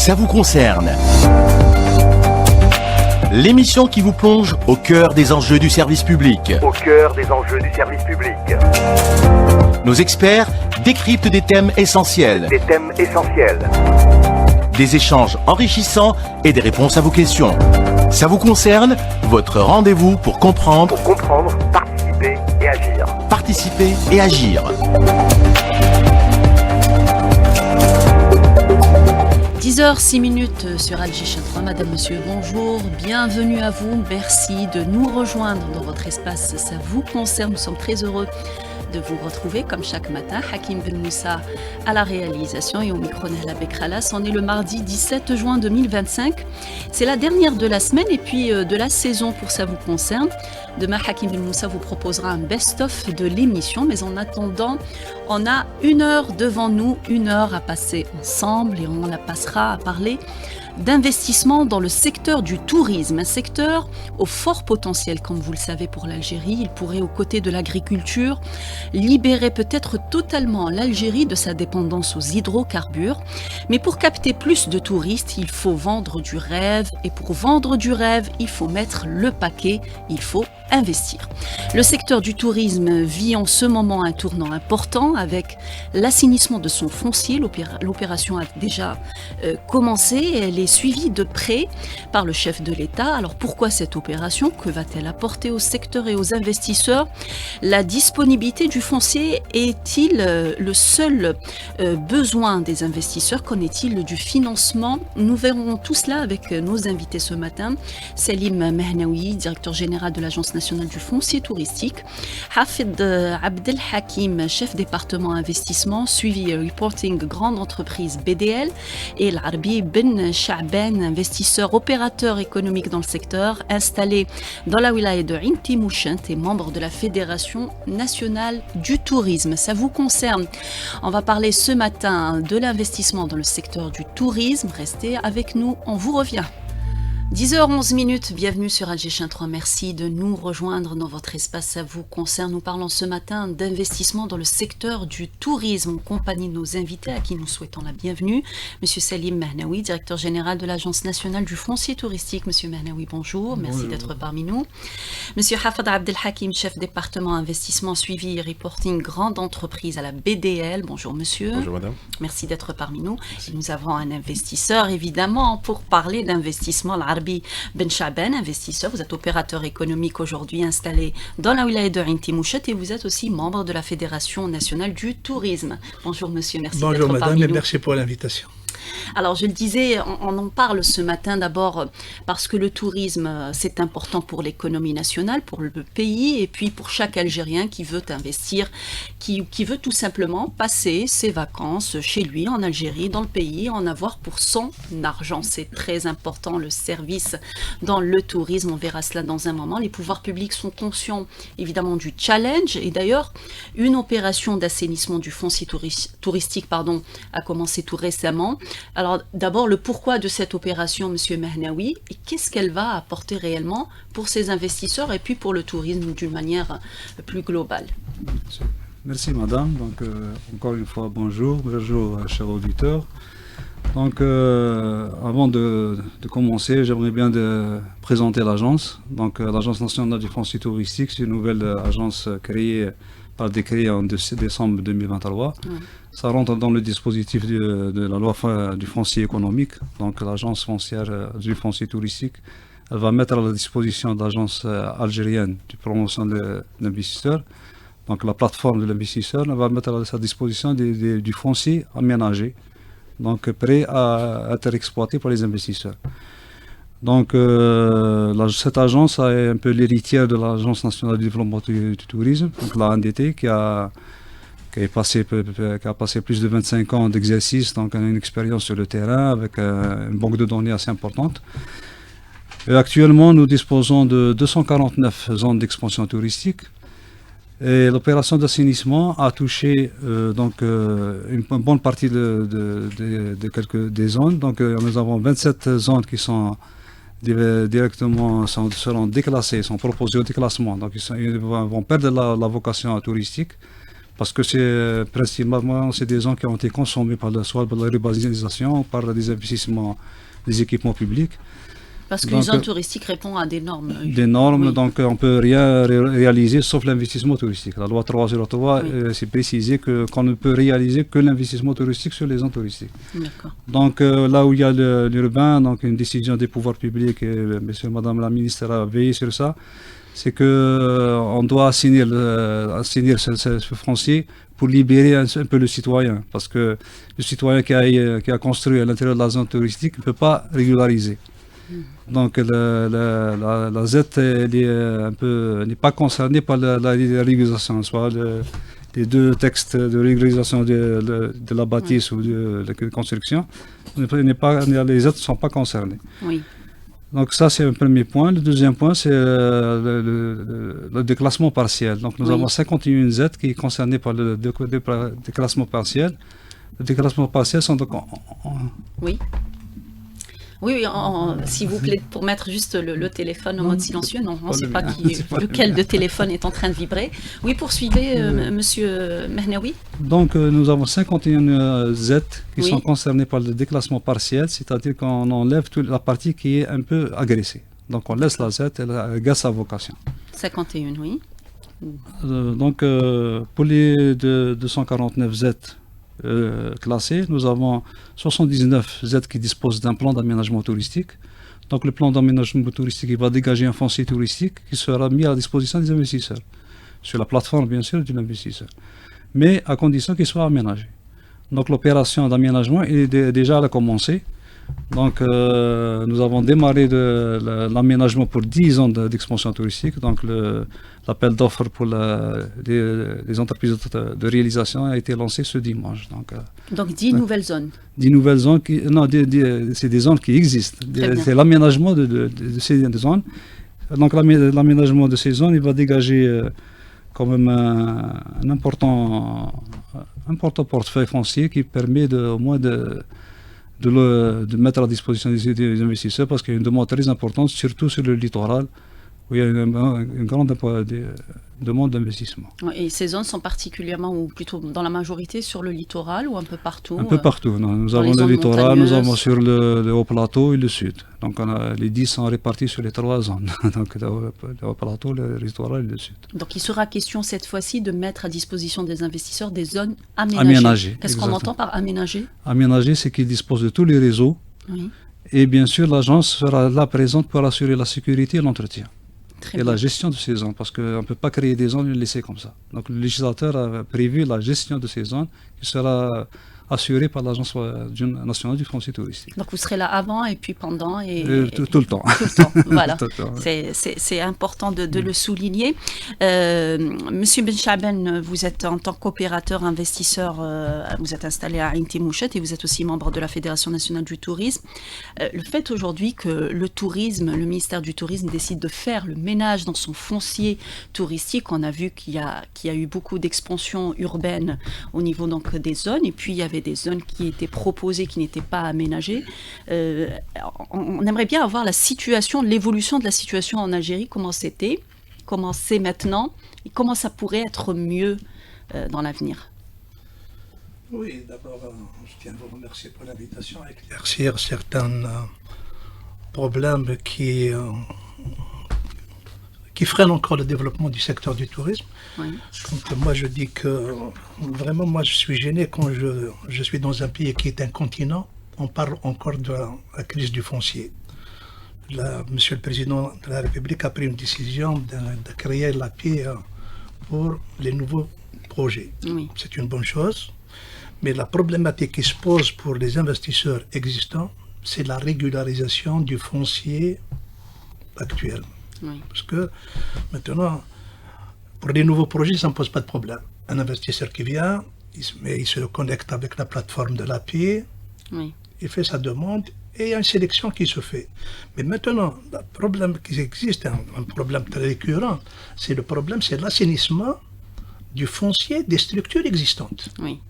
ça vous concerne. L'émission qui vous plonge au cœur des enjeux du service public. Au cœur des enjeux du service public. Nos experts décryptent des thèmes essentiels. Des thèmes essentiels. Des échanges enrichissants et des réponses à vos questions. Ça vous concerne, votre rendez-vous pour comprendre, participer et agir. Participer et agir. 10h06 sur Al Jishin 3. Madame, monsieur, bonjour, bienvenue à vous. Merci de nous rejoindre dans votre espace. Ça vous concerne. Nous sommes très heureux de vous retrouver comme chaque matin. Hakim Ben Moussa à la réalisation et au micro Nahla Bekralas. On est le mardi 17 juin 2025. C'est la dernière de la semaine et puis de la saison pour Ça vous concerne. Demain, Hakim Ben Moussa vous proposera un best-of de l'émission. Mais en attendant, on a une heure devant nous, une heure à passer ensemble et on la passera à parler d'investissement dans le secteur du tourisme, un secteur au fort potentiel, comme vous le savez, pour l'Algérie. Il pourrait, aux côtés de l'agriculture, libérer peut-être totalement l'Algérie de sa dépendance aux hydrocarbures. Mais pour capter plus de touristes, il faut vendre du rêve. Et pour vendre du rêve, il faut mettre le paquet, il faut investir. Le secteur du tourisme vit en ce moment un tournant important avec l'assainissement de son foncier. L'opération a déjà commencé. Elle est suivie de près par le chef de l'État. Alors pourquoi cette opération? Que va-t-elle apporter au secteur et aux investisseurs? La disponibilité du foncier est-il le seul besoin des investisseurs? Qu'en est-il du financement? Nous verrons tout cela avec nos invités ce matin. Salim Mahnaoui, directeur général de l'Agence nationale du foncier touristique. Hafid Abdelhakim, chef département investissement, suivi et reporting grande entreprise BDL. Et l'Arbi Ben Cha'ban, investisseur opérateur économique dans le secteur, installé dans la wilaya de Inti Mouchent et membre de la Fédération nationale du tourisme. Ça vous concerne. On va parler ce matin de l'investissement dans le secteur du tourisme. Restez avec nous, on vous revient. 10h11, bienvenue sur Al Jishin 3. Merci de nous rejoindre dans votre espace. Ça vous concerne. Nous parlons ce matin d'investissement dans le secteur du tourisme en compagnie de nos invités à qui nous souhaitons la bienvenue. Monsieur Salim Mahnaoui, directeur général de l'Agence nationale du foncier touristique. Monsieur Mahnaoui, bonjour. Merci d'être parmi nous. Monsieur Hafid Abdelhakim, chef département investissement, suivi et reporting grande entreprise à la BDL. Bonjour monsieur. Bonjour madame. Merci d'être parmi nous. Et nous avons un investisseur évidemment pour parler d'investissement. L'Arbi Ben Cha'ban, investisseur, vous êtes opérateur économique aujourd'hui installé dans la wilaya de Inti Mouchent et vous êtes aussi membre de la Fédération nationale du tourisme. Bonjour monsieur, merci d'être parmi nous. Bonjour madame et merci pour l'invitation. Alors je le disais, on en parle ce matin d'abord parce que le tourisme c'est important pour l'économie nationale, pour le pays et puis pour chaque Algérien qui veut investir, qui veut tout simplement passer ses vacances chez lui en Algérie, dans le pays, en avoir pour son argent. C'est très important le service dans le tourisme, on verra cela dans un moment. Les pouvoirs publics sont conscients évidemment du challenge et d'ailleurs une opération d'assainissement du foncier touristique a commencé tout récemment. Alors d'abord le pourquoi de cette opération, monsieur Mahnaoui, et qu'est-ce qu'elle va apporter réellement pour ces investisseurs et puis pour le tourisme d'une manière plus globale. Merci madame, donc encore une fois bonjour chers auditeurs. Donc avant de commencer, j'aimerais bien de présenter l'agence. Donc l'Agence nationale du foncier touristique, c'est une nouvelle agence créée par décret en décembre 2023. Ça rentre dans le dispositif de la loi du foncier économique. Donc l'agence foncière du foncier touristique, elle va mettre à la disposition de l'agence algérienne de promotion de l'investisseur. Donc la plateforme de l'investisseur, elle va mettre à sa disposition du foncier aménagé, donc prêt à être exploité par les investisseurs. Donc cette agence est un peu l'héritière de l'Agence nationale du développement du tourisme, donc la ANDT, qui a passé plus de 25 ans d'exercice, donc une expérience sur le terrain avec une banque de données assez importante. Et actuellement, nous disposons de 249 zones d'expansion touristique. Et l'opération d'assainissement a touché une bonne partie des zones. Donc nous avons 27 zones qui sont directement seront déclassés, sont proposés au déclassement. Donc ils vont perdre la vocation touristique Parce que c'est principalement des zones qui ont été consommées soit par la ruralisation, par des investissements, des équipements publics. Parce qu'une zone touristique répond à des normes. Des normes, Oui. donc on ne peut rien réaliser sauf l'investissement touristique. La loi 303, c'est précisé qu'on ne peut réaliser que l'investissement touristique sur les zones touristiques. D'accord. Donc là où il y a l'urbain, donc une décision des pouvoirs publics, et monsieur, madame la ministre a veillé sur ça, c'est qu'on doit assainir ce foncier pour libérer un peu le citoyen. Parce que le citoyen qui a construit à l'intérieur de la zone touristique ne peut pas régulariser. Donc la Z n'est pas concernée par la régularisation, soit les deux textes de régularisation de la bâtisse ou de la construction, les Z ne sont pas concernés. Oui. Donc ça c'est un premier point. Le deuxième point c'est le déclassement partiel. Donc nous avons 51 Z qui est concerné par le déclassement partiel. Le déclassement partiel sont donc Oui. Oui, s'il vous plaît, pour mettre juste le téléphone en mode silencieux. Non, on ne sait pas lequel de téléphone est en train de vibrer. Oui, poursuivez, monsieur Mehnaoui. Donc, nous avons 51 Z qui sont concernés par le déclassement partiel, c'est-à-dire qu'on enlève toute la partie qui est un peu agressée. Donc, on laisse la Z, elle garde sa vocation. 51, oui. Donc, pour les 249 Z classés, nous avons 79 Z qui disposent d'un plan d'aménagement touristique. Donc le plan d'aménagement touristique il va dégager un foncier touristique qui sera mis à la disposition des investisseurs, sur la plateforme bien sûr de l'investisseur, mais à condition qu'il soit aménagé. Donc l'opération d'aménagement est déjà commencé. Donc nous avons démarré l'aménagement pour 10 ans d'expansion touristique. Donc l'appel d'offres pour les entreprises de réalisation a été lancé ce dimanche. Donc 10 nouvelles zones. 10 nouvelles zones, c'est des zones qui existent. C'est l'aménagement de ces zones. Donc l'aménagement de ces zones, il va dégager quand même un important portefeuille foncier qui permet au moins de mettre à la disposition des investisseurs, parce qu'il y a une demande très importante, surtout sur le littoral, où il y a une grande demande d'investissement. Et ces zones sont particulièrement, ou plutôt dans la majorité, sur le littoral ou un peu partout? Un peu partout. Nous avons le littoral, nous avons sur le haut plateau et le sud. Donc les 10 sont répartis sur les 3 zones. Donc le haut plateau, le littoral et le sud. Donc il sera question cette fois-ci de mettre à disposition des investisseurs des zones aménagées. Qu'est-ce qu'on entend par aménager? Aménager, c'est qu'ils disposent de tous les réseaux. Oui. Et bien sûr, l'agence sera là présente pour assurer la sécurité et l'entretien. Et la gestion de ces zones, parce qu'on ne peut pas créer des zones et les laisser comme ça. Donc le législateur a prévu la gestion de ces zones qui sera assurée par l'Agence nationale du foncier touristique. Donc vous serez là avant et puis pendant tout le temps. Tout le temps, voilà. Tout le temps, ouais. C'est important de le souligner. Monsieur Benchaben, vous êtes en tant qu'opérateur investisseur, vous êtes installé à Ain Timouchet et vous êtes aussi membre de la Fédération nationale du tourisme. Le fait aujourd'hui que le ministère du tourisme décide de faire le ménage dans son foncier touristique, on a vu qu'il y a eu beaucoup d'expansion urbaine au niveau donc des zones, et puis il y avait des zones qui étaient proposées, qui n'étaient pas aménagées. On aimerait bien avoir l'évolution de la situation en Algérie, comment c'était, comment c'est maintenant, et comment ça pourrait être mieux dans l'avenir. Oui, d'abord, je tiens à vous remercier pour l'invitation à éclaircir certains problèmes qui freinent encore le développement du secteur du tourisme. Oui. Donc, moi, je dis que vraiment, moi, je suis gêné quand je suis dans un pays qui est un continent. On parle encore de la crise du foncier. Monsieur le Président de la République a pris une décision de créer l'API pour les nouveaux projets. Oui. C'est une bonne chose. Mais la problématique qui se pose pour les investisseurs existants, c'est la régularisation du foncier actuel. Oui. Parce que maintenant, pour les nouveaux projets, ça ne pose pas de problème. Un investisseur qui vient, il se connecte avec la plateforme de l'API, oui. Il fait sa demande et il y a une sélection qui se fait. Mais maintenant, le problème qui existe, un problème très récurrent, c'est l'assainissement du foncier des structures existantes. Oui.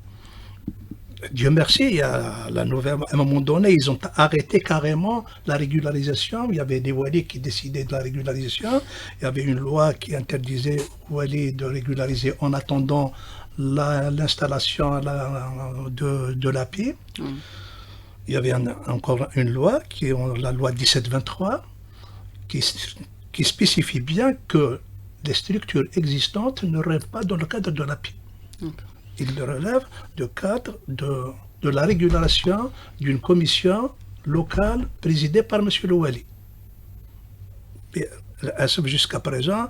Dieu merci, à un moment donné, ils ont arrêté carrément la régularisation. Il y avait des walis qui décidaient de la régularisation. Il y avait une loi qui interdisait aux walis de régulariser en attendant l'installation de l'API. Il y avait encore une loi, qui est la loi 1723, qui spécifie bien que les structures existantes ne relèvent pas dans le cadre de l'API. Ils relèvent du cadre de la régulation d'une commission locale présidée par M. Louali. Jusqu'à présent,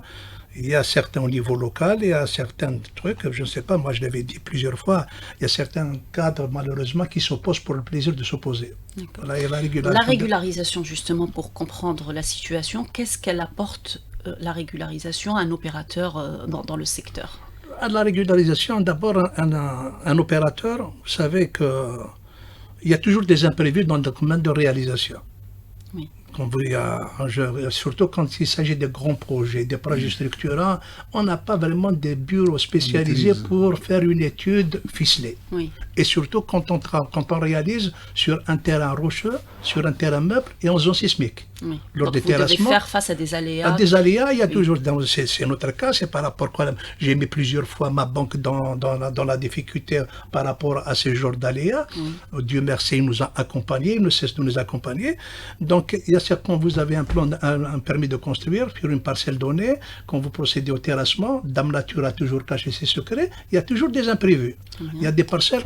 il y a certains au niveau local, il y a certains trucs, je ne sais pas, moi je l'avais dit plusieurs fois, il y a certains cadres malheureusement qui s'opposent pour le plaisir de s'opposer. La régularisation, justement, pour comprendre la situation, qu'est-ce qu'elle apporte, la régularisation, à un opérateur dans le secteur? À la régularisation, d'abord, un opérateur, vous savez qu'il y a toujours des imprévus dans le domaine de réalisation. Oui. Surtout quand il s'agit de grands projets, des projets structurants, on n'a pas vraiment des bureaux spécialisés pour faire une étude ficelée. Oui. Et surtout quand on réalise sur un terrain rocheux, sur un terrain meuble et en zone sismique. Oui. Lors des vous devez terrassements, faire face à des aléas. Il y a toujours, c'est notre cas, c'est par rapport à, j'ai mis plusieurs fois ma banque dans la difficulté par rapport à ce genre d'aléas. Dieu merci, il nous a accompagnés, il ne cesse de nous accompagner. Donc, il y a quand vous avez un permis de construire sur une parcelle donnée, quand vous procédez au terrassement, Dame Nature a toujours caché ses secrets, il y a toujours des imprévus. Il y a des parcelles,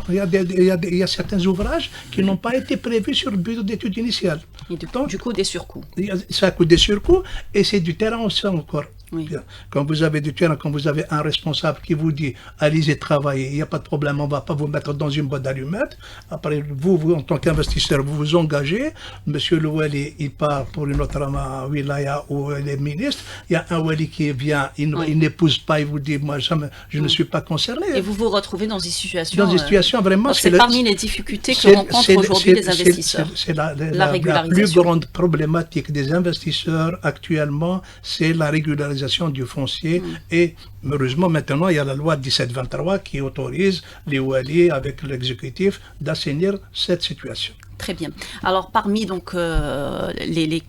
il y a certains ouvrages qui n'ont pas été prévus sur le bureau d'études initiales. Et du coup, des surcoûts. Ça coûte des surcoûts et c'est du terrain aussi encore. Oui. Quand vous avez du terrain, quand vous avez un responsable qui vous dit allez-y travailler, il n'y a pas de problème, on ne va pas vous mettre dans une boîte d'allumettes. Après, vous en tant qu'investisseur, vous vous engagez. Monsieur le Wali, il part pour une autre wilaya où il est ministre. Il y a un Wali qui vient, il n'épouse pas, il vous dit moi je ne suis pas concerné. Et vous vous retrouvez dans une situation. Dans une situation vraiment. C'est parmi les difficultés que rencontrent aujourd'hui les investisseurs. C'est la plus grande problématique des investisseurs actuellement, c'est la régularisation du foncier et heureusement maintenant il y a la loi 1723 qui autorise les Wali avec l'exécutif d'assainir cette situation. Très bien. Alors parmi donc les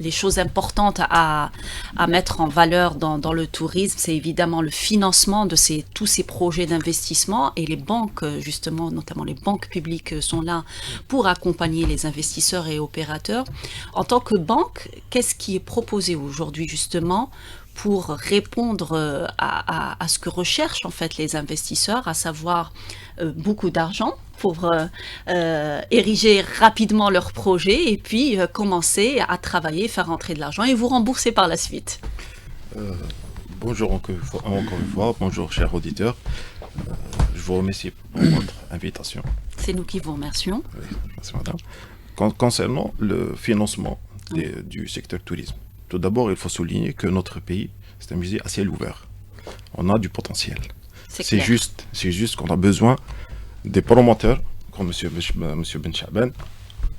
choses importantes à mettre en valeur dans le tourisme, c'est évidemment le financement de tous ces projets d'investissement, et les banques justement, notamment les banques publiques, sont là pour accompagner les investisseurs et opérateurs. En tant que banque, qu'est-ce qui est proposé aujourd'hui justement pour répondre à ce que recherchent en fait les investisseurs, à savoir beaucoup d'argent pour ériger rapidement leur projet et puis commencer à travailler, faire rentrer de l'argent et vous rembourser par la suite. Bonjour encore une fois, bonjour chers auditeurs. Je vous remercie pour votre invitation. C'est nous qui vous remercions. Oui, merci madame. Concernant le financement du secteur tourisme, tout d'abord il faut souligner que notre pays, c'est un musée à ciel ouvert. On a du potentiel. C'est juste qu'on a besoin des promoteurs, comme M. Ben Chaban,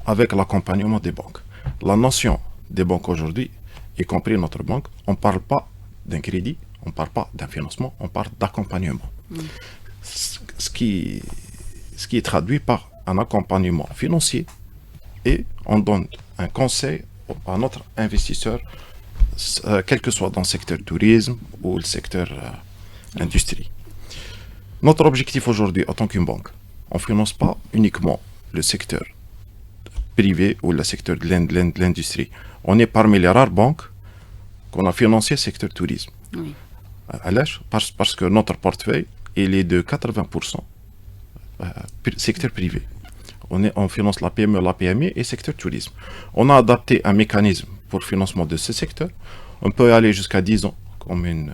avec l'accompagnement des banques. La notion des banques aujourd'hui, y compris notre banque, on ne parle pas d'un crédit, on ne parle pas d'un financement, on parle d'accompagnement. Ce qui est traduit par un accompagnement financier, et on donne un conseil à notre investisseur, quel que soit dans le secteur tourisme ou le secteur industrie. Notre objectif aujourd'hui en tant qu'une banque, on ne finance pas uniquement le secteur privé ou le secteur de l'industrie. On est parmi les rares banques qu'on a financé le secteur tourisme. Oui. Parce que notre portefeuille, il est de 80% secteur privé. On finance la PME, la PMI et le secteur tourisme. On a adapté un mécanisme pour le financement de ce secteur. On peut aller jusqu'à 10 ans comme une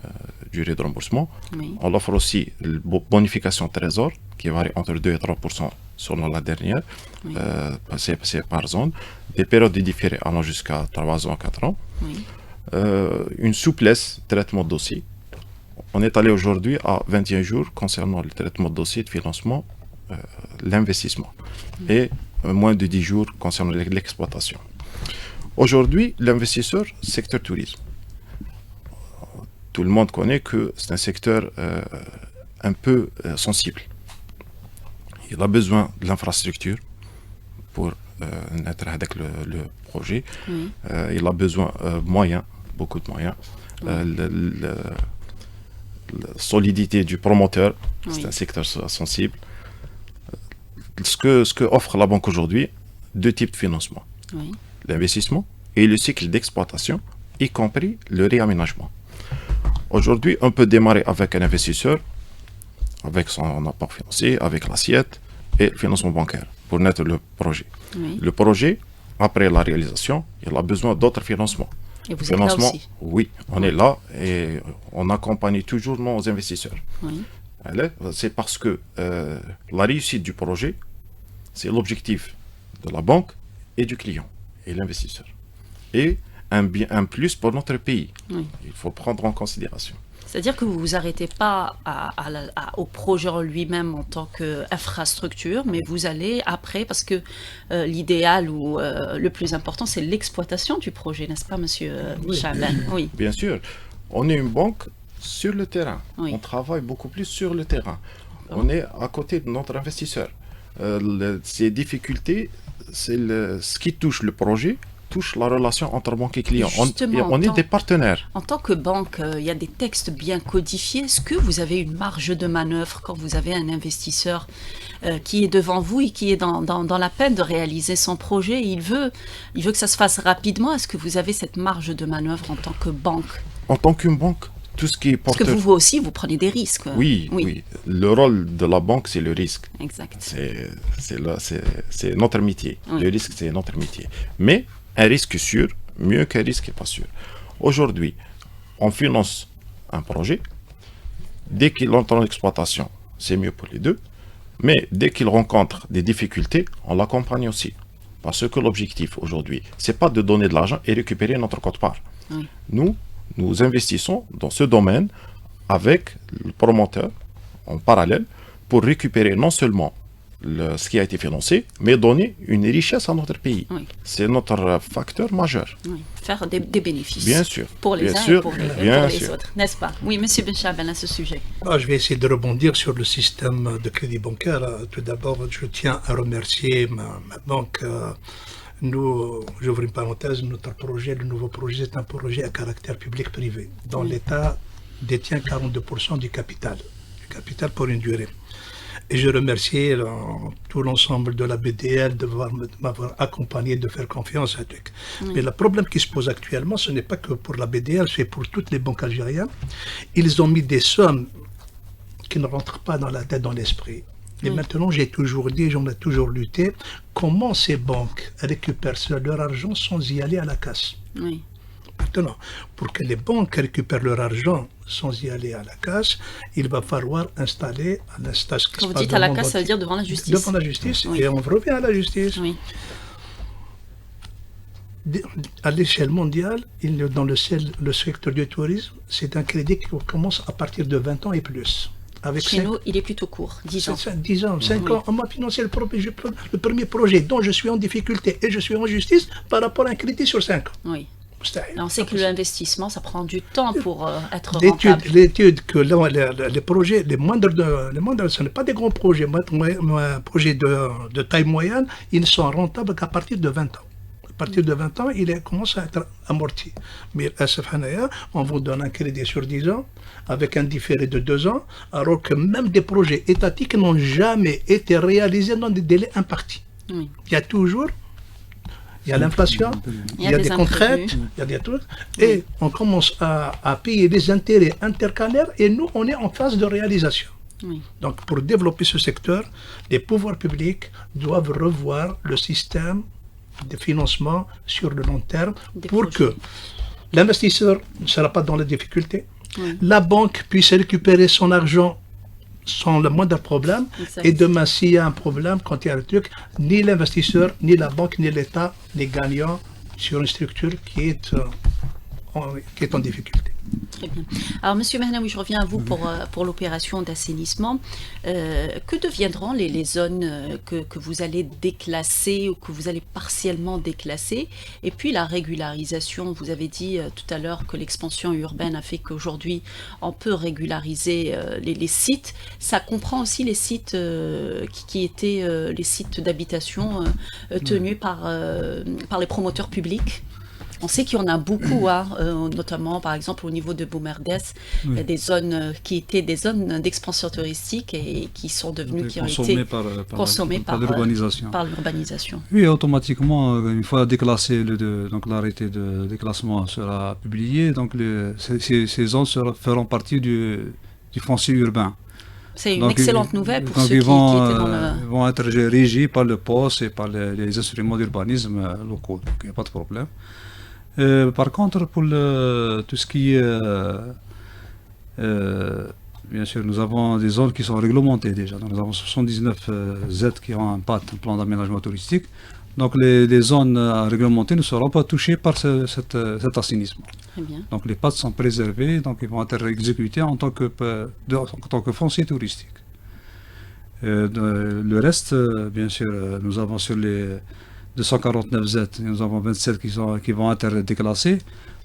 durée de remboursement. Oui. On offre aussi la bonification trésor qui varie entre 2 et 3% selon la dernière, c'est par zone. Des périodes différées allant jusqu'à 3 ans, 4 ans. Oui. Une souplesse traitement de dossier. On est allé aujourd'hui à 21 jours concernant le traitement de dossier de financement, l'investissement, et moins de 10 jours concernant l'exploitation. Aujourd'hui, l'investisseur, secteur tourisme. Tout le monde connaît que c'est un secteur un peu sensible. Il a besoin de l'infrastructure pour être avec le projet. Il a besoin de moyens, beaucoup de moyens. la solidité du promoteur, c'est un secteur sensible. Ce que offre la banque aujourd'hui, deux types de financement. L'investissement et le cycle d'exploitation, y compris le réaménagement. Aujourd'hui, on peut démarrer avec un investisseur, avec son apport financier, avec l'assiette et le financement bancaire pour naître le projet. Le projet, après la réalisation, il a besoin d'autres financements. Et vous êtes là aussi? Oui, on est là et on accompagne toujours nos investisseurs. C'est parce que la réussite du projet, c'est l'objectif de la banque et du client et l'investisseur. Et un plus pour notre pays. Il faut prendre en considération. C'est-à-dire que vous ne vous arrêtez pas au projet en lui-même en tant qu'infrastructure, mais vous allez après, parce que l'idéal ou le plus important, c'est l'exploitation du projet, n'est-ce pas, monsieur Chaban? Oui. Bien sûr. On est une banque sur le terrain. Oui. On travaille beaucoup plus sur le terrain. On est à côté de notre investisseur. Ces difficultés, c'est ce qui touche le projet, touche la relation entre banque et client. On est des partenaires. En tant que banque, il y a des textes bien codifiés. Est-ce que vous avez une marge de manœuvre quand vous avez un investisseur qui est devant vous et qui est dans la peine de réaliser son projet? Il veut que ça se fasse rapidement. Est-ce que vous avez cette marge de manœuvre en tant que banque? En tant qu'une banque, tout ce qui est porteur... Parce que vous aussi, vous prenez des risques. Oui. Le rôle de la banque, c'est le risque. Exact. C'est notre métier. Le risque, c'est notre métier. Mais un risque sûr, mieux qu'un risque pas sûr. Aujourd'hui, on finance un projet. Dès qu'il entre en exploitation, c'est mieux pour les deux. Mais dès qu'il rencontre des difficultés, on l'accompagne aussi. Parce que l'objectif aujourd'hui, c'est pas de donner de l'argent et récupérer notre quote-part. Nous investissons dans ce domaine avec le promoteur en parallèle pour récupérer non seulement ce qui a été financé, mais donner une richesse à notre pays. C'est notre facteur majeur. Faire des bénéfices. Bien sûr. Pour les uns et pour les autres, n'est-ce pas? Oui, monsieur Benchaban, à ce sujet. Je vais essayer de rebondir sur le système de crédit bancaire. Tout d'abord, je tiens à remercier ma banque. Nous, j'ouvre une parenthèse, notre projet, le nouveau projet, c'est un projet à caractère public-privé, dont l'État détient 42% du capital pour une durée. Et je remercie tout l'ensemble de la BDL de m'avoir accompagné, de faire confiance à truc. Mais le problème qui se pose actuellement, ce n'est pas que pour la BDL, c'est pour toutes les banques algériennes. Ils ont mis des sommes qui ne rentrent pas dans la tête, dans l'esprit. Et maintenant, j'ai toujours dit, j'en ai toujours lutté, comment ces banques récupèrent leur argent sans y aller à la casse. Maintenant, pour que les banques récupèrent leur argent sans y aller à la casse, il va falloir installer un instance qui se passe. Quand vous dites à la casse, ça veut dire devant la justice. Devant la justice, et on revient à la justice. À l'échelle mondiale, dans le secteur du tourisme, c'est un crédit qui commence à partir de 20 ans et plus. Chez nous, il est plutôt court, 10 ans. 10 ans, 5 ans, on m'a financé le premier projet dont je suis en difficulté et je suis en justice par rapport à un crédit sur 5 ans. On sait que l'investissement, ça prend du temps pour être rentable. L'étude que les projets, les moindres, ce n'est pas des grands projets, projets de taille moyenne, ils ne sont rentables qu'à partir de 20 ans. À partir de 20 ans, il commence à être amorti. Mais à Safhanaya, on vous donne un crédit sur 10 ans, avec un différé de 2 ans, alors que même des projets étatiques n'ont jamais été réalisés dans des délais impartis. Il y a toujours, il y a l'inflation, il y a des contraintes, il y a des trucs, et on commence à payer des intérêts intercalaires, et nous, on est en phase de réalisation. Donc, pour développer ce secteur, les pouvoirs publics doivent revoir le système de financement sur le long terme pour que l'investisseur ne sera pas dans les difficultés, la banque puisse récupérer son argent sans le moindre problème, et demain s'il y a un problème, quand il y a le truc, ni l'investisseur, ni la banque, ni l'État n'est gagnant sur une structure qui est en difficulté. Très bien. Alors, monsieur Mahnaoui, je reviens à vous pour l'opération d'assainissement. Que deviendront les zones que vous allez déclasser ou que vous allez partiellement déclasser? Et puis, la régularisation, vous avez dit tout à l'heure que l'expansion urbaine a fait qu'aujourd'hui, on peut régulariser les sites. Ça comprend aussi les sites qui étaient les sites d'habitation tenus par les promoteurs publics? On sait qu'il y en a beaucoup, notamment par exemple au niveau de Boumerdès, il y a des zones qui étaient des zones d'expansion touristique et qui sont devenues, qui ont été consommées par l'urbanisation. Oui, automatiquement, une fois déclassé, donc l'arrêté de déclassement sera publié, donc ces zones feront partie du foncier urbain. C'est une excellente nouvelle pour ceux qui étaient dans le... Ils vont être régis par le poste et par les instruments d'urbanisme locaux, donc il n'y a pas de problème. Par contre, pour tout ce qui est... bien sûr, nous avons des zones qui sont réglementées déjà. Donc, nous avons 79 Z qui ont un PAT, un plan d'aménagement touristique. Donc les zones réglementées ne seront pas touchées par cet assainissement. Très bien. Donc les PAT sont préservés, donc ils vont être exécutés en tant que foncier touristique. Le reste, bien sûr, nous avons sur les 249 Z, nous avons 27 qui vont être déclassés.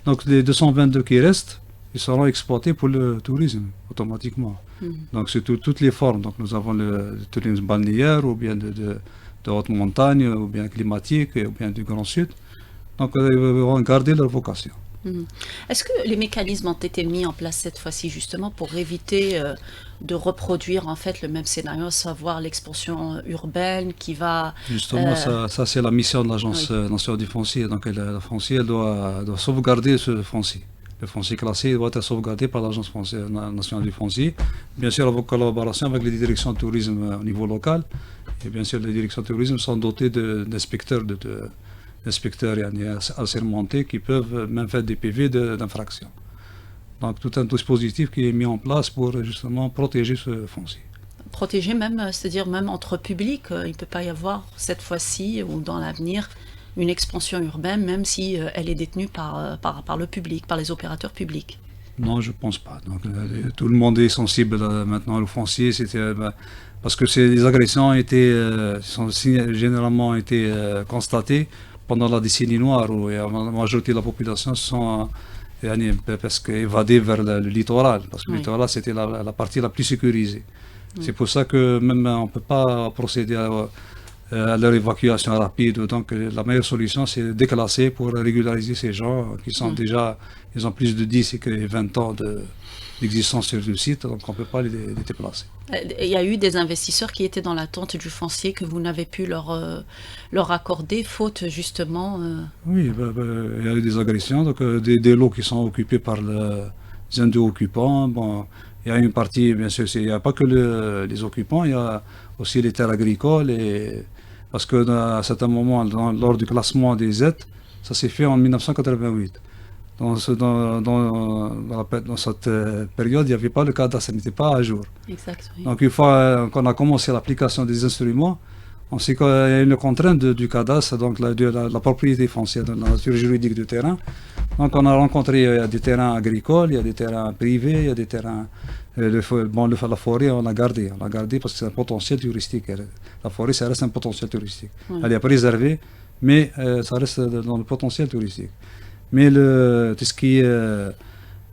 Donc les 222 qui restent, ils seront exploités pour le tourisme automatiquement. Donc c'est toutes les formes. Donc nous avons le tourisme balnéaire ou bien de haute montagne, ou bien climatique, ou bien du Grand Sud. Donc ils vont garder leur vocation. Est-ce que les mécanismes ont été mis en place cette fois-ci justement pour éviter de reproduire en fait le même scénario, à savoir l'expansion urbaine qui va... Justement, ça c'est la mission de l'Agence nationale du foncier. Donc la foncier doit sauvegarder ce foncier. Le foncier classé doit être sauvegardé par l'Agence nationale du foncier, bien sûr en collaboration avec les directions de tourisme au niveau local. Et bien sûr, les directions de tourisme sont dotées d'inspecteurs assermentés qui peuvent même faire des PV d'infraction. Donc tout un dispositif qui est mis en place pour justement protéger ce foncier. Protéger même, c'est-à-dire même entre publics, il ne peut pas y avoir cette fois-ci ou dans l'avenir une expansion urbaine, même si elle est détenue par le public, par les opérateurs publics. Non, je ne pense pas. Donc, tout le monde est sensible maintenant au foncier. Parce que les agressions sont généralement été constatées pendant la décennie noire, où la majorité de la population se sont presque évadée vers le littoral, parce que le littoral c'était la partie la plus sécurisée. C'est pour ça que même on ne peut pas procéder à leur évacuation rapide. Donc la meilleure solution c'est de déclasser pour régulariser ces gens qui sont déjà, ils ont plus de 10 et 20 ans d'existence sur le site, donc on ne peut pas les déplacer. Il y a eu des investisseurs qui étaient dans l'attente du foncier que vous n'avez pu leur accorder, faute justement... Oui, il y a eu des agressions, donc des lots qui sont occupés par les indo-occupants. Bon, il y a une partie, bien sûr, il n'y a pas que les occupants, il y a aussi les terres agricoles, parce qu'à un certain moment, lors du classement des Z, ça s'est fait en 1988. Dans cette période, il n'y avait pas le cadastre, ça n'était pas à jour. Exact, oui. Donc une fois qu'on a commencé l'application des instruments, on sait qu'il y a une contrainte du cadastre, donc de la propriété foncière, de la nature juridique du terrain. Donc on a rencontré des terrains agricoles, il y a des terrains privés, il y a des terrains... la forêt, on l'a gardé parce que c'est un potentiel touristique. La forêt, ça reste un potentiel touristique. Oui. Elle est préservée, mais ça reste dans le potentiel touristique. Mais tout ce qui est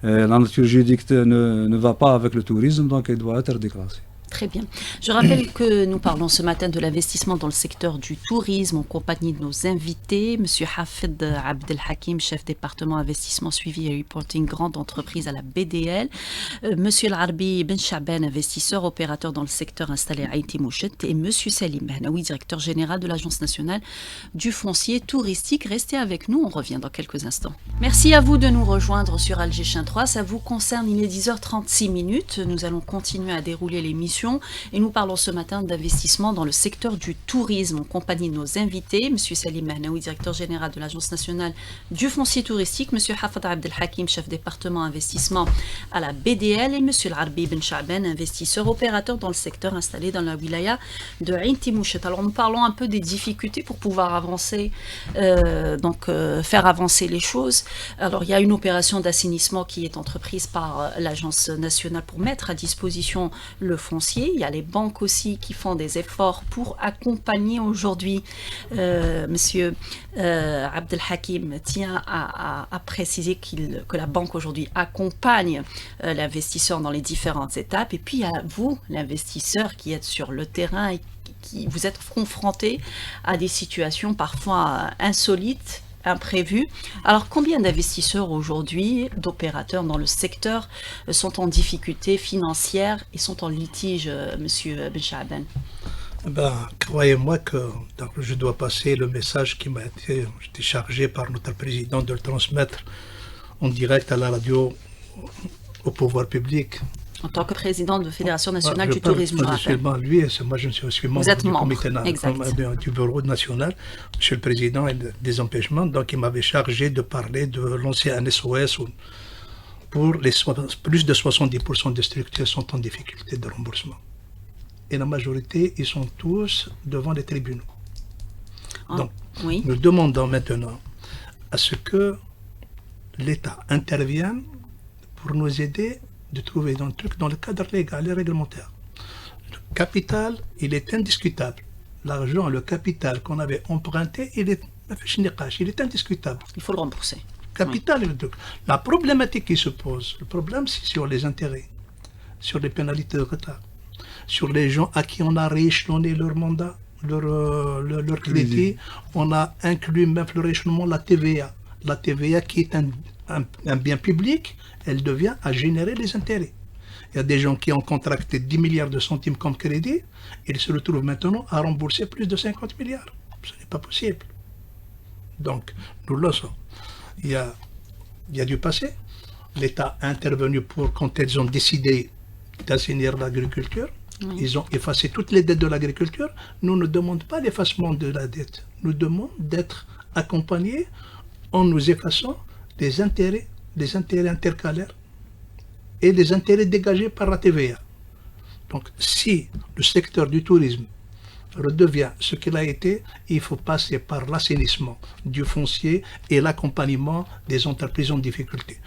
la nature juridique ne va pas avec le tourisme, donc elle doit être déclassée. Très bien. Je rappelle que nous parlons ce matin de l'investissement dans le secteur du tourisme en compagnie de nos invités. Monsieur Hafid Abdelhakim, chef département investissement suivi et reporting grande entreprise à la BDL. Monsieur Al-Arbi Ben Chaben, investisseur opérateur dans le secteur installé à Ain Timouchet. Et Monsieur Salim Behnaoui, directeur général de l'Agence nationale du foncier touristique. Restez avec nous, on revient dans quelques instants. Merci à vous de nous rejoindre sur Algéchin 3. Ça vous concerne, il est 10h36. Nous allons continuer à dérouler l'émission. Et nous parlons ce matin d'investissement dans le secteur du tourisme en compagnie de nos invités, M. Salim Behnaoui, directeur général de l'Agence nationale du foncier touristique, M. Hafid Abdelhakim, chef département investissement à la BDL, et M. Al-Arbi Ben Chaben, investisseur opérateur dans le secteur installé dans la wilaya de Ain Timouchet. Alors nous parlons un peu des difficultés pour pouvoir avancer, faire avancer les choses. Alors il y a une opération d'assainissement qui est entreprise par l'Agence nationale pour mettre à disposition le foncier. Il y a les banques aussi qui font des efforts pour accompagner aujourd'hui. Monsieur Abdelhakim tient à préciser que la banque aujourd'hui accompagne l'investisseur dans les différentes étapes. Et puis il y a vous, l'investisseur, qui êtes sur le terrain et qui vous êtes confronté à des situations parfois insolites imprévus. Alors, combien d'investisseurs aujourd'hui, d'opérateurs dans le secteur, sont en difficulté financière et sont en litige, Monsieur Ben Chaaben? Croyez-moi que je dois passer le message qui m'a été chargé par notre président de le transmettre en direct à la radio au pouvoir public. En tant que président de la Fédération nationale du tourisme, je rappelle. Lui, moi je suis membre du comité du bureau national, monsieur le président, et des empêchements. Donc il m'avait chargé de parler, de lancer un SOS pour plus de 70% des structures sont en difficulté de remboursement. Et la majorité, ils sont tous devant les tribunaux. Donc nous demandons maintenant à ce que l'État intervienne pour nous aider de trouver un truc dans le cadre légal et réglementaire. Le capital, il est indiscutable. L'argent, le capital qu'on avait emprunté, il est indiscutable. Il faut le rembourser. Capital, la problématique qui se pose, le problème c'est sur les intérêts, sur les pénalités de retard, sur les gens à qui on a rééchelonné leur mandat, leur crédit, on a inclus même le rééchelonnement la TVA. La TVA qui est un bien public, elle devient à générer les intérêts. Il y a des gens qui ont contracté 10 milliards de centimes comme crédit, ils se retrouvent maintenant à rembourser plus de 50 milliards. Ce n'est pas possible. Donc, nous le sommes. Il y a du passé. L'État a intervenu quand ils ont décidé d'assainir l'agriculture. Ils ont effacé toutes les dettes de l'agriculture. Nous ne demandons pas l'effacement de la dette. Nous demandons d'être accompagnés en nous effaçant les intérêts intercalaires et les intérêts dégagés par la TVA. Donc, si le secteur du tourisme redevient ce qu'il a été, il faut passer par l'assainissement du foncier et l'accompagnement des entreprises en difficulté.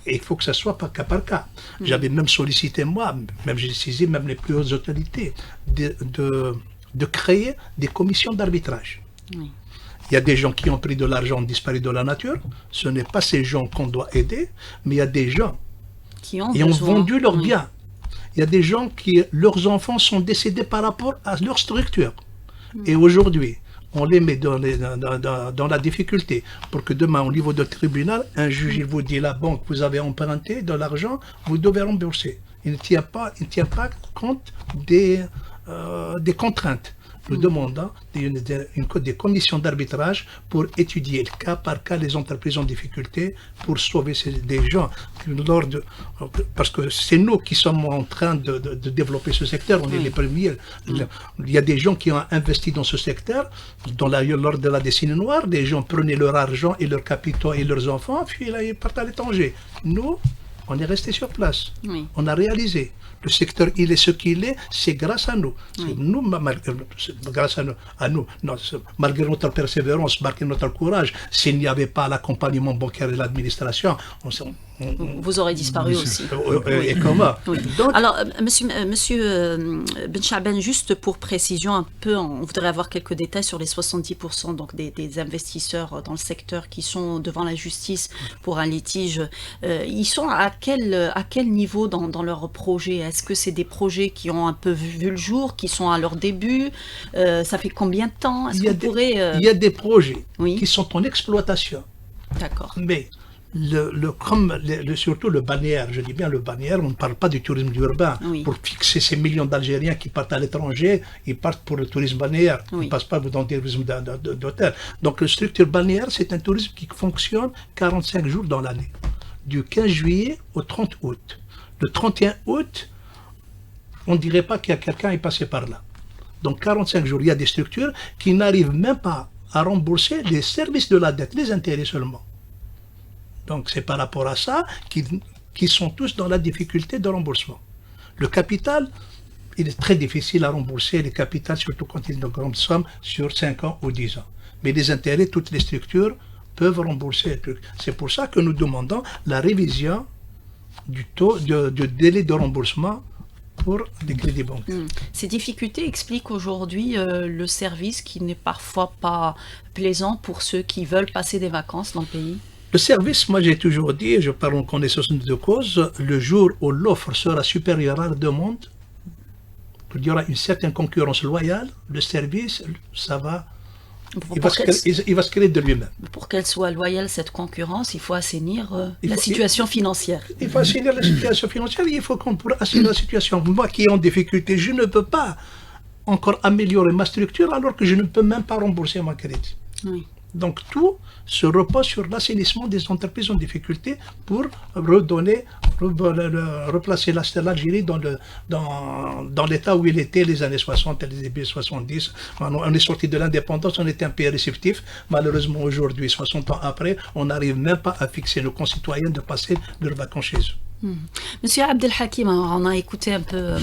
Et il faut que ça soit pas cas par cas. J'avais même sollicité moi, même j'ai saisi même les plus hautes autorités, de créer des commissions d'arbitrage. Il y a des gens qui ont pris de l'argent disparu de la nature. Ce n'est pas ces gens qu'on doit aider, mais il y a des gens qui ont vendu leurs biens. Il y a des gens leurs enfants sont décédés par rapport à leur structure. Et aujourd'hui, on les met dans la difficulté pour que demain, au niveau du tribunal, un juge il vous dit la banque, vous avez emprunté de l'argent, vous devez rembourser. Il ne tient pas compte des contraintes. Nous demandons des commissions d'arbitrage pour étudier cas par cas les entreprises en difficulté pour sauver des gens. Parce que c'est nous qui sommes en train de développer ce secteur, on est les premiers. Il y a des gens qui ont investi dans ce secteur, lors de la décennie noire, des gens prenaient leur argent et leurs capitaux et leurs enfants, puis ils partent à l'étranger. Nous, on est resté sur place. On a réalisé. Le secteur, il est ce qu'il est, c'est grâce à nous. Nous, grâce à nous. Non, malgré notre persévérance, malgré notre courage, s'il n'y avait pas l'accompagnement bancaire de l'administration, vous aurez disparu aussi. Et comment Donc, alors, monsieur Ben Chaaben, juste pour précision un peu, on voudrait avoir quelques détails sur les 70% donc des investisseurs dans le secteur qui sont devant la justice pour un litige. Ils sont à quel niveau dans leur projet? Est-ce que c'est des projets qui ont un peu vu le jour, qui sont à leur début? Ça fait combien de temps? Il y a des projets qui sont en exploitation. D'accord. Mais surtout le balnéaire, je dis bien le balnéaire, on ne parle pas du tourisme urbain. Pour fixer ces millions d'Algériens qui partent à l'étranger, ils partent pour le tourisme balnéaire, ils ne passent pas dans le tourisme d'hôtel. Donc la structure balnéaire, c'est un tourisme qui fonctionne 45 jours dans l'année, du 15 juillet au 30 août. Le 31 août, on ne dirait pas qu'il y a quelqu'un qui est passé par là. Donc 45 jours, il y a des structures qui n'arrivent même pas à rembourser les services de la dette, les intérêts seulement. Donc c'est par rapport à ça qu'ils sont tous dans la difficulté de remboursement. Le capital, il est très difficile à rembourser, les capitals, surtout quand il y a de grandes sommes, sur 5 ans ou 10 ans. Mais les intérêts, toutes les structures peuvent rembourser. C'est pour ça que nous demandons la révision du taux de délai de remboursement pour les crédits bancaires. Ces difficultés expliquent aujourd'hui le service qui n'est parfois pas plaisant pour ceux qui veulent passer des vacances dans le pays. Le service, moi j'ai toujours dit, je parle en connaissance de cause, le jour où l'offre sera supérieure à la demande, il y aura une certaine concurrence loyale, le service, ça va Il va se créer de lui-même. Pour qu'elle soit loyale, cette concurrence, il faut assainir la situation financière. Il faut assainir la situation financière. Il faut qu'on pour assainir la situation. Moi qui est en difficulté, je ne peux pas encore améliorer ma structure alors que je ne peux même pas rembourser mon crédit. Oui. Donc tout se repose sur l'assainissement des entreprises en difficulté pour redonner, replacer l'Algérie dans l'état où il était les années 60 et les années 70. On est sorti de l'indépendance, on était un pays réceptif. Malheureusement aujourd'hui, 60 ans après, on n'arrive même pas à fixer nos concitoyens de passer leurs vacances chez eux. Monsieur Abdelhakim, on a écouté un peu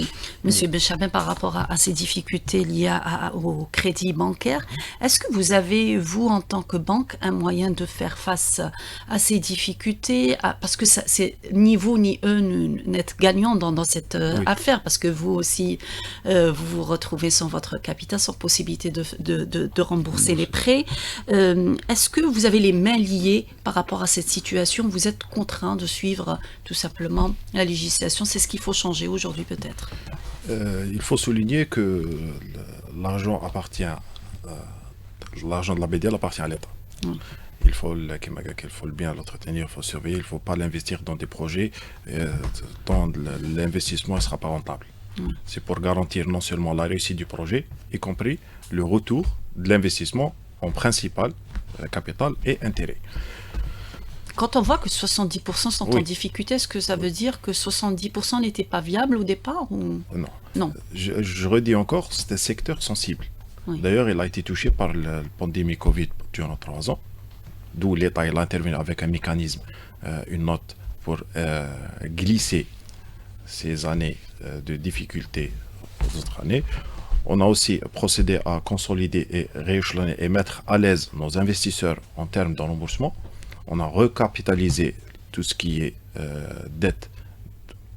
Monsieur Benchamin par rapport à ces difficultés liées au crédit bancaire. Est-ce que vous avez, vous, en tant que banque, un moyen de faire face à ces difficultés parce que c'est ni vous ni eux n'êtes gagnants dans cette affaire, parce que vous aussi, vous vous retrouvez sans votre capital, sans possibilité de rembourser les prêts. Est-ce que vous avez les mains liées par rapport à cette situation? Vous êtes contraint de suivre tout simplement la législation, c'est ce qu'il faut changer aujourd'hui peut-être. Il faut souligner que l'argent de la BDL appartient à l'État. Il faut bien l'entretenir, il faut surveiller, il ne faut pas l'investir dans des projets dont l'investissement ne sera pas rentable. C'est pour garantir non seulement la réussite du projet, y compris le retour de l'investissement en principal, capital et intérêt. Quand on voit que 70% sont en difficulté, est-ce que ça veut dire que 70% n'étaient pas viables au départ ou... Non. Je redis encore, c'est un secteur sensible. D'ailleurs, il a été touché par la pandémie Covid durant 3 ans, d'où l'État a intervenu avec un mécanisme, une note pour glisser ces années de difficultés aux autres années. On a aussi procédé à consolider et rééchelonner et mettre à l'aise nos investisseurs en termes de remboursement. On a recapitalisé tout ce qui est dette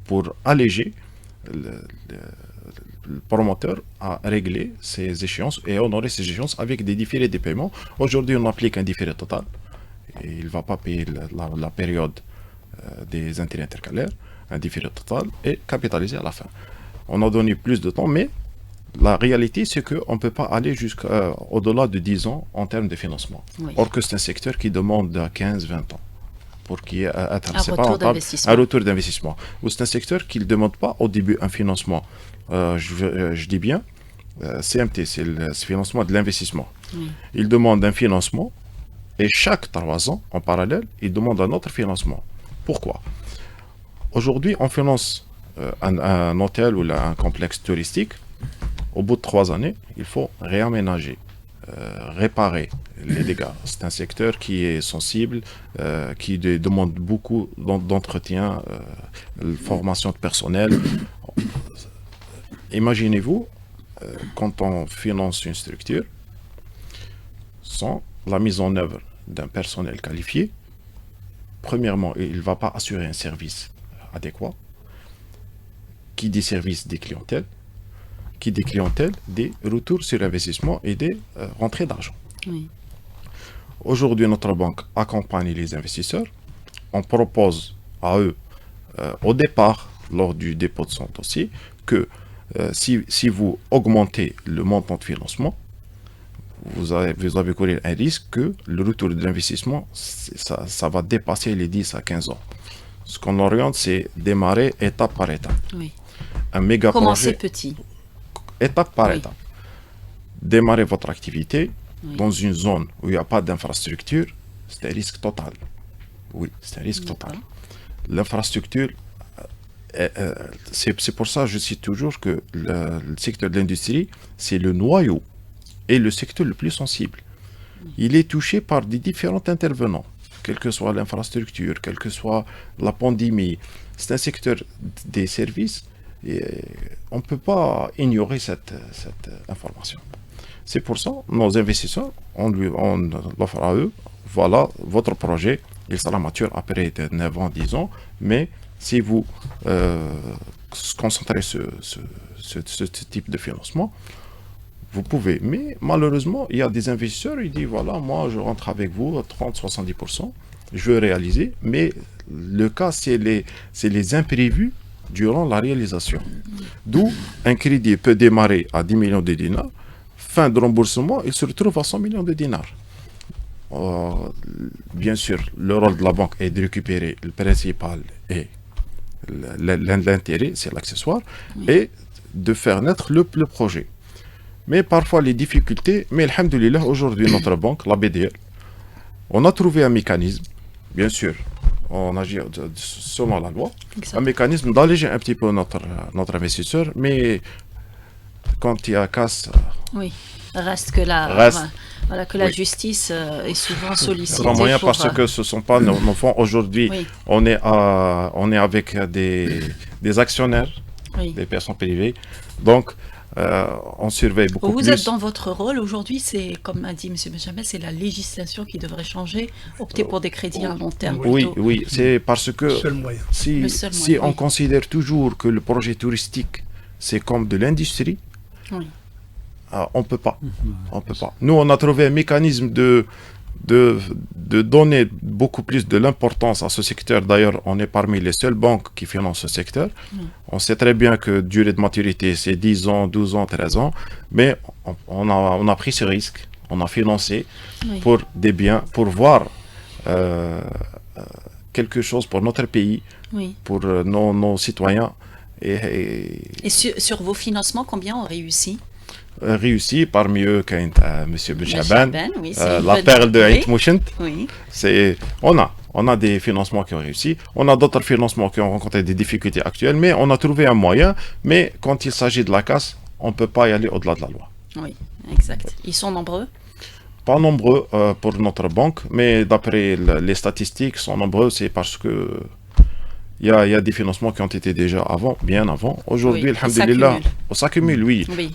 pour alléger le promoteur à régler ses échéances et honorer ses échéances avec des différés des paiements. Aujourd'hui, on applique un différé total et il ne va pas payer la période des intérêts intercalaires, un différé total et capitaliser à la fin. On a donné plus de temps, mais la réalité, c'est qu'on ne peut pas aller jusqu'au-delà de 10 ans en termes de financement. Or que c'est un secteur qui demande 15-20 ans pour qu'il y ait un retour d'investissement. Ou c'est un secteur qui ne demande pas au début un financement. Je dis bien, CMT, c'est le financement de l'investissement. Il demande un financement et chaque 3 ans, en parallèle, il demande un autre financement. Pourquoi? Aujourd'hui, on finance un hôtel ou un complexe touristique. Au bout de 3 années, il faut réaménager, réparer les dégâts. C'est un secteur qui est sensible, qui demande beaucoup d'entretien, formation de personnel. Imaginez-vous, quand on finance une structure, sans la mise en œuvre d'un personnel qualifié, premièrement, il ne va pas assurer un service adéquat. Qui dit service des clientèles, qui des clientèles, des retours sur investissement et des rentrées d'argent. Aujourd'hui, notre banque accompagne les investisseurs. On propose à eux, au départ, lors du dépôt de son dossier, que si vous augmentez le montant de financement, vous avez couru un risque que le retour de l'investissement, ça va dépasser les 10 à 15 ans. Ce qu'on oriente, c'est démarrer étape par étape. Un méga Commencez projet, petit. Étape par étape. Démarrer votre activité dans une zone où il n'y a pas d'infrastructure, c'est un risque total. Oui, c'est un risque total. L'infrastructure, c'est pour ça que je cite toujours que le secteur de l'industrie, c'est le noyau et le secteur le plus sensible. Il est touché par des différents intervenants, quelle que soit l'infrastructure, quelle que soit la pandémie. C'est un secteur des services. Et on ne peut pas ignorer cette information. C'est pour ça, nos investisseurs, on l'offre à eux, voilà, votre projet, il sera mature après 9 ans, 10 ans, mais si vous concentrez ce type de financement, vous pouvez. Mais malheureusement, il y a des investisseurs, ils disent, voilà, moi je rentre avec vous à 30-70%, je veux réaliser, mais le cas, c'est les imprévus durant la réalisation. D'où un crédit peut démarrer à 10 millions de dinars. fin de remboursement, il se retrouve à 100 millions de dinars. Bien sûr, le rôle de la banque est de récupérer le principal et l'intérêt, c'est l'accessoire, et de faire naître le projet. Mais parfois les difficultés, mais alhamdoulilah, aujourd'hui notre banque, la BDL, on a trouvé un mécanisme, bien sûr, on agit selon la loi, un mécanisme d'alléger un petit peu notre investisseur, mais quand il y a casse... Oui, reste que la justice est souvent sollicitée. Moyen parce que ce ne sont pas nos fonds. Aujourd'hui, on est avec des actionnaires, des personnes privées. Donc, on surveille beaucoup plus. Vous êtes dans votre rôle aujourd'hui, c'est comme a dit M. Benjamin, c'est la législation qui devrait changer, opter pour des crédits à long terme. Oui, c'est parce que si on considère toujours que le projet touristique, c'est comme de l'industrie, on peut pas. Nous, on a trouvé un mécanisme de donner beaucoup plus de l'importance à ce secteur. D'ailleurs, on est parmi les seules banques qui financent ce secteur. On sait très bien que durée de maturité, c'est 10 ans, 12 ans, 13 ans. Mais on a pris ce risque. On a financé pour des biens, pour voir quelque chose pour notre pays, pour nos citoyens. Et sur vos financements, combien ont réussi? Parmi eux M. Benchaban, la perle de Aït Mouchent. On a des financements qui ont réussi, on a d'autres financements qui ont rencontré des difficultés actuelles, mais on a trouvé un moyen. Mais quand il s'agit de la casse, on ne peut pas y aller au-delà de la loi. Oui, exact. Ils sont nombreux? Pas nombreux pour notre banque, mais d'après les statistiques, sont nombreux, c'est parce que il y a des financements qui ont été déjà bien avant. Aujourd'hui, alhamdoulilah, on s'accumule,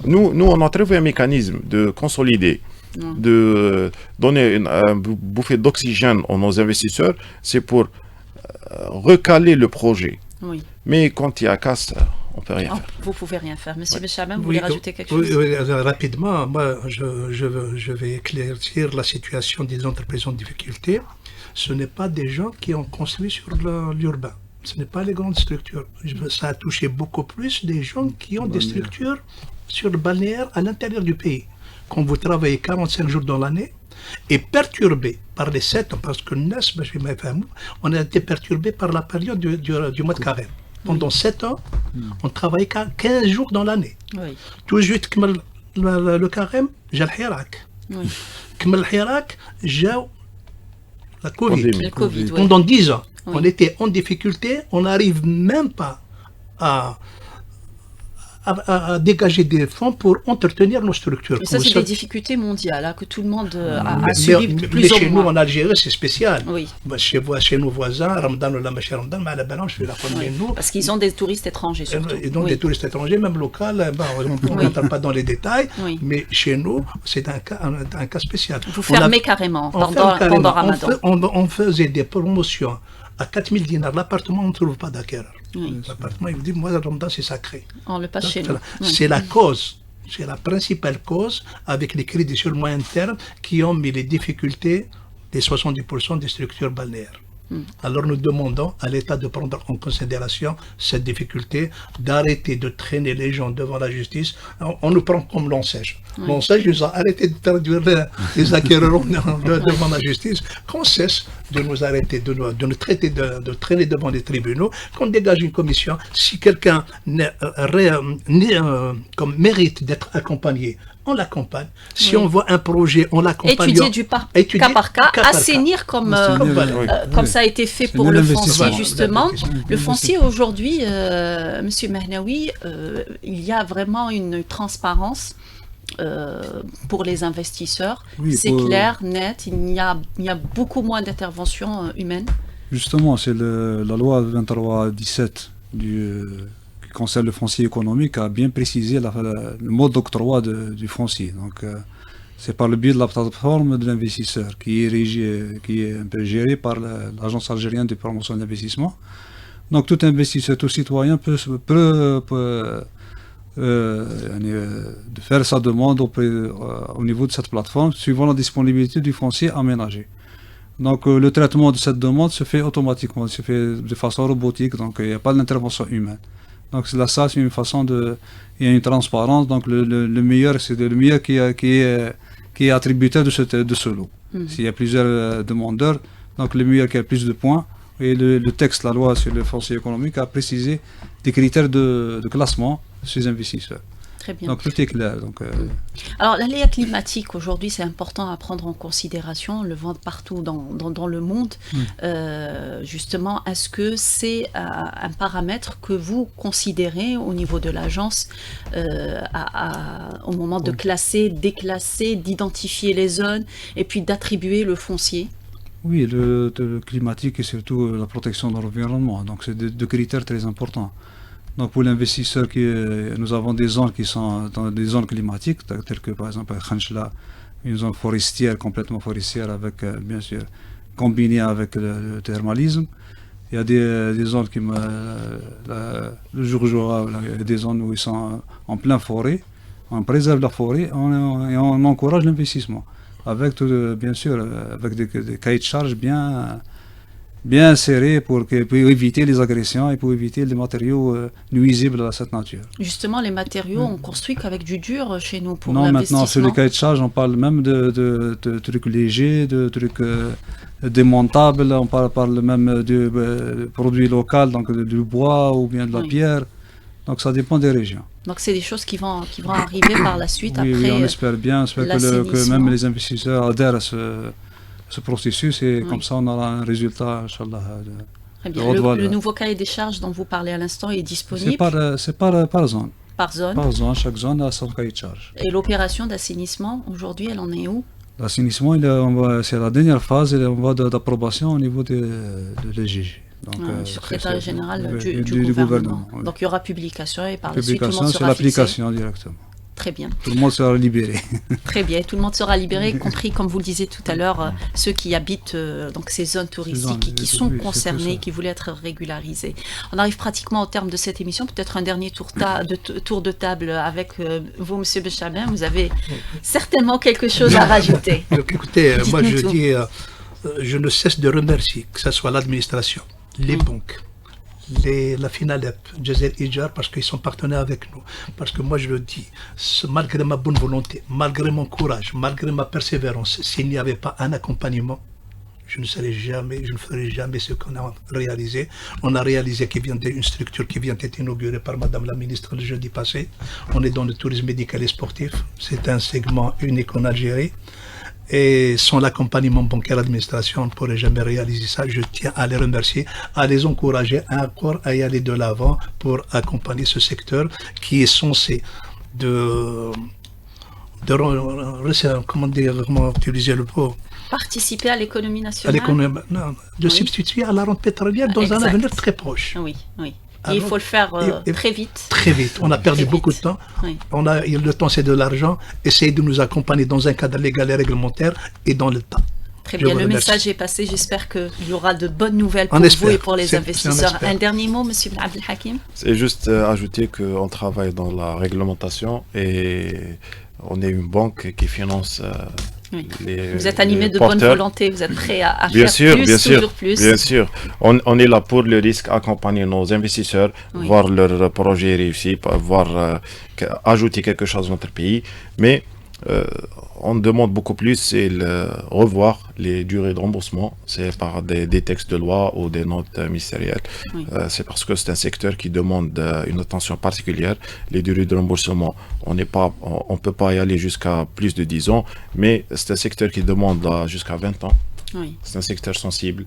Nous, on a trouvé un mécanisme de consolider, de donner une bouffée d'oxygène à nos investisseurs. C'est pour recaler le projet. Mais quand il y a casse, on ne peut rien faire. Vous ne pouvez rien faire. Monsieur Benchamin, vous voulez rajouter quelque chose? Rapidement, moi, je vais éclaircir la situation des entreprises en difficulté. Ce n'est pas des gens qui ont construit sur l'urbain. Ce n'est pas les grandes structures. Ça a touché beaucoup plus des gens qui ont des structures sur le balnéaire à l'intérieur du pays. Quand vous travaillez 45 jours dans l'année et perturbé par les 7 ans, parce que on a été perturbé par la période du mois de carême. Pendant 7 ans, on travaillait 15 jours dans l'année. Tout de suite, le carême, j'ai le hirak. Comme le hirak, j'ai la Covid. Pendant 10 ans. On était en difficulté, on n'arrive même pas à dégager des fonds pour entretenir nos structures. Et ça, c'est des difficultés mondiales que tout le monde a subi plus ou moins. Chez nous, en Algérie, c'est spécial. Chez nos voisins, Ramadan ou la Machia Ramadan, mais à la balance, je fais la première nous. Parce qu'ils ont des touristes étrangers, surtout. Ils ont des touristes étrangers, même locaux. On n'entre pas dans les détails, mais chez nous, c'est un cas spécial. Vous fermez carrément pendant Ramadan. On faisait des promotions à 4000 dinars l'appartement, on ne trouve pas d'acquéreur. L'appartement, il vous dit, moi, le Ramadan, c'est sacré. On le passe chez nous. C'est la cause, c'est la principale cause, avec les crédits sur le moyen terme, qui ont mis les difficultés des 70% des structures balnéaires. Alors nous demandons à l'État de prendre en considération cette difficulté, d'arrêter de traîner les gens devant la justice. On nous prend comme l'ONCEJ. L'ONCEJ nous a arrêté de traduire les acquéreurs devant la justice. Qu'on cesse de nous arrêter, de nous traiter, de traîner devant les tribunaux, qu'on dégage une commission. Si quelqu'un comme mérite d'être accompagné, on l'accompagne. Si on voit un projet, on l'accompagne. Étudier cas par cas, assainir comme ça a été fait pour le foncier, justement. Le foncier, aujourd'hui, M. Mahnaoui, il y a vraiment une transparence pour les investisseurs. C'est clair, net, il y a beaucoup moins d'interventions humaines. Justement, c'est la loi 23-17 qui concerne le foncier économique a bien précisé le mode d'octroi du foncier. Donc, c'est par le biais de la plateforme de l'investisseur qui est un peu gérée par l'Agence algérienne de promotion d'investissement. Donc, tout investisseur, tout citoyen peut de faire sa demande au niveau de cette plateforme suivant la disponibilité du foncier aménagé. Donc le traitement de cette demande se fait automatiquement, se fait de façon robotique, donc il n'y a pas d'intervention humaine. Donc là, ça, c'est une façon de... Il y a une transparence, donc le meilleur, c'est le meilleur qui est attributaire de ce lot. S'il y a plusieurs demandeurs, donc le meilleur qui a le plus de points, et le texte, la loi sur le foncier économique a précisé des critères de classement de ces investisseurs. Très bien. Donc tout est clair. Donc, Alors l'aléa climatique aujourd'hui c'est important à prendre en considération, on le voit partout dans le monde. Justement, est-ce que c'est un paramètre que vous considérez au niveau de l'agence au moment de classer, déclasser, d'identifier les zones et puis d'attribuer le foncier? Oui, le climatique et surtout la protection de l'environnement. Donc c'est deux critères très importants. Donc pour l'investisseur, nous avons des zones qui sont dans des zones climatiques, telles que par exemple Khanchla, une zone forestière, complètement forestière, avec bien sûr combinée avec le thermalisme. Il y a des zones qui le jour Jura, il y a des zones où ils sont en pleine forêt, on préserve la forêt et on encourage l'investissement. Avec bien sûr avec des cahiers de charges bien serrés pour éviter les agressions et pour éviter les matériaux nuisibles à cette nature. Justement, les matériaux, on construit qu'avec du dur chez nous pour l'investissement. Non, maintenant, sur les cahiers de charges, on parle même de trucs légers, de trucs démontables, on parle même de produits locaux, donc du bois ou bien de la pierre. Donc ça dépend des régions. Donc c'est des choses qui vont arriver par la suite après. Oui, on espère bien, que même les investisseurs adhèrent à ce processus et comme ça on aura un résultat, Inch'Allah. Très bien. Le nouveau cahier des charges dont vous parlez à l'instant est disponible? C'est par zone. Par zone? Par zone, chaque zone a son cahier de charges. Et l'opération d'assainissement, aujourd'hui, elle en est où? L'assainissement, c'est la dernière phase, et on va d'approbation au niveau de l'EGG. Donc, secrétaire général du gouvernement. Oui. Donc il y aura publication et par la suite tout le monde sera c'est l'application directement. Très bien. Tout le monde sera libéré. Très bien, tout le monde sera libéré, y compris, comme vous le disiez tout à l'heure, ceux qui habitent donc ces zones touristiques et qui sont concernés, qui voulaient être régularisés. On arrive pratiquement au terme de cette émission. Peut-être un dernier tour de table avec vous, Monsieur Bechabin. Vous avez certainement quelque chose à rajouter. Écoutez, moi je dis, je ne cesse de remercier, que ce soit l'administration, les banques, la Finalep, Jazel Ijar, parce qu'ils sont partenaires avec nous. Parce que moi je le dis, malgré ma bonne volonté, malgré mon courage, malgré ma persévérance, s'il n'y avait pas un accompagnement, je ne ferais jamais ce qu'on a réalisé. On a réalisé une structure qui vient d'être inaugurée par Madame la Ministre le jeudi passé. On est dans le tourisme médical et sportif. C'est un segment unique en Algérie. Et sans l'accompagnement bancaire administration, on ne pourrait jamais réaliser ça. Je tiens à les remercier, à les encourager encore à y aller de l'avant pour accompagner ce secteur qui est censé comment utiliser le mot, participer à l'économie nationale. Substituer à la rente pétrolière dans un avenir très proche. Oui, oui. Et il faut le faire très vite. Très vite. On a perdu beaucoup de temps. Oui. Le temps, c'est de l'argent. Essayez de nous accompagner dans un cadre légal et réglementaire et dans le temps. Très bien, le message est passé. J'espère qu'il y aura de bonnes nouvelles pour vous et pour les investisseurs. Un dernier mot, Monsieur Abdelhakim? C'est juste ajouter qu'on travaille dans la réglementation et on est une banque qui finance... vous êtes animé de bonne volonté, vous êtes prêt à faire toujours plus. Bien sûr, on est là pour le risque, accompagner nos investisseurs, voir leur projet réussi, voir ajouter quelque chose à notre pays. Mais on demande beaucoup plus, c'est revoir les durées de remboursement, c'est par des textes de loi ou des notes ministérielles. C'est parce que c'est un secteur qui demande une attention particulière. Les durées de remboursement, on ne peut pas y aller jusqu'à plus de 10 ans, mais c'est un secteur qui demande jusqu'à 20 ans. C'est un secteur sensible.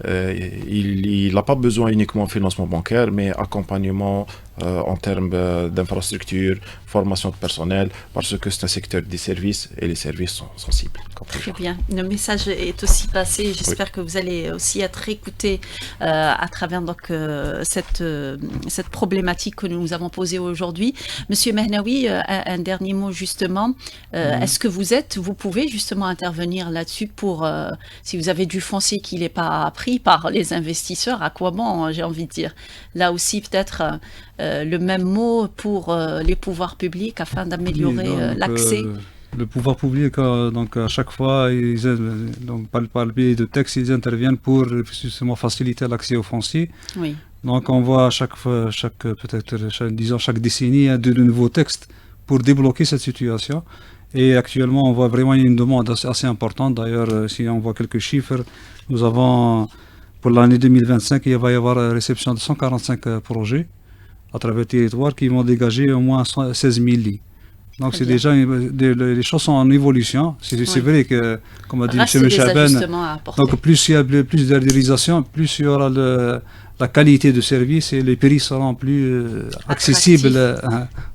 Il n'a pas besoin uniquement de financement bancaire, mais accompagnement en termes d'infrastructure, formation de personnel, parce que c'est un secteur des services et les services sont sensibles. Très bien. Le message est aussi passé. J'espère que vous allez aussi être écoutés à travers donc, cette problématique que nous avons posée aujourd'hui. Monsieur Mehnaoui, un dernier mot justement. Est-ce que vous pouvez justement intervenir là-dessus pour, si vous avez du foncier qui n'est pas pris par les investisseurs, à quoi bon, j'ai envie de dire. Là aussi, peut-être le même mot pour les pouvoirs publics afin d'améliorer l'accès. Le pouvoir public, donc à chaque fois, donc, par le biais de textes, ils interviennent pour justement faciliter l'accès au foncier. Oui. Donc on voit chaque décennie de nouveaux textes pour débloquer cette situation. Et actuellement, on voit vraiment une demande assez importante. D'ailleurs, si on voit quelques chiffres, nous avons, pour l'année 2025, il va y avoir la réception de 145 projets à travers le territoire qui vont dégager au moins 16 000 lits. Donc c'est déjà, les choses sont en évolution. C'est vrai que, comme a dit M. Chaben, donc plus il y a plus d'arborisation, plus il y aura la qualité de service et les prix seront plus accessibles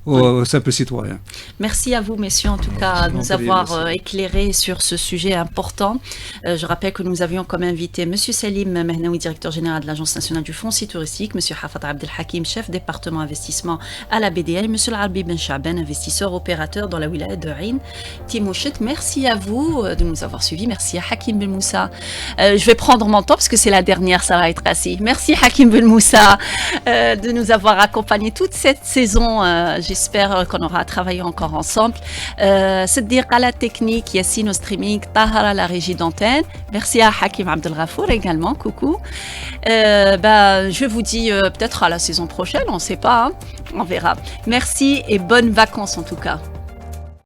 aux simples citoyens. Merci à vous, messieurs, en tout cas, de nous avoir éclairés sur ce sujet important. Je rappelle que nous avions comme invité M. Salim Mehnaoui, directeur général de l'Agence nationale du foncier touristique, M. Hafat Abdelhakim, chef département investissement à la BDL, M. Al-Arbi Ben Chaben, investisseur opérateur dans la wilaya de Ain Timouchet. Merci à vous de nous avoir suivis. Merci à Hakim Ben Moussa. Je vais prendre mon temps parce que c'est la dernière, ça va être assis. Merci Hakim Ben Moussa de nous avoir accompagnés toute cette saison. J'espère qu'on aura travaillé encore ensemble. Siddiq à la technique, Yassine au streaming, Tahara à la régie d'antenne. Merci à Hakim Abdelghafour également. Coucou. Je vous dis peut-être à la saison prochaine, on ne sait pas. On verra. Merci et bonnes vacances en tout cas.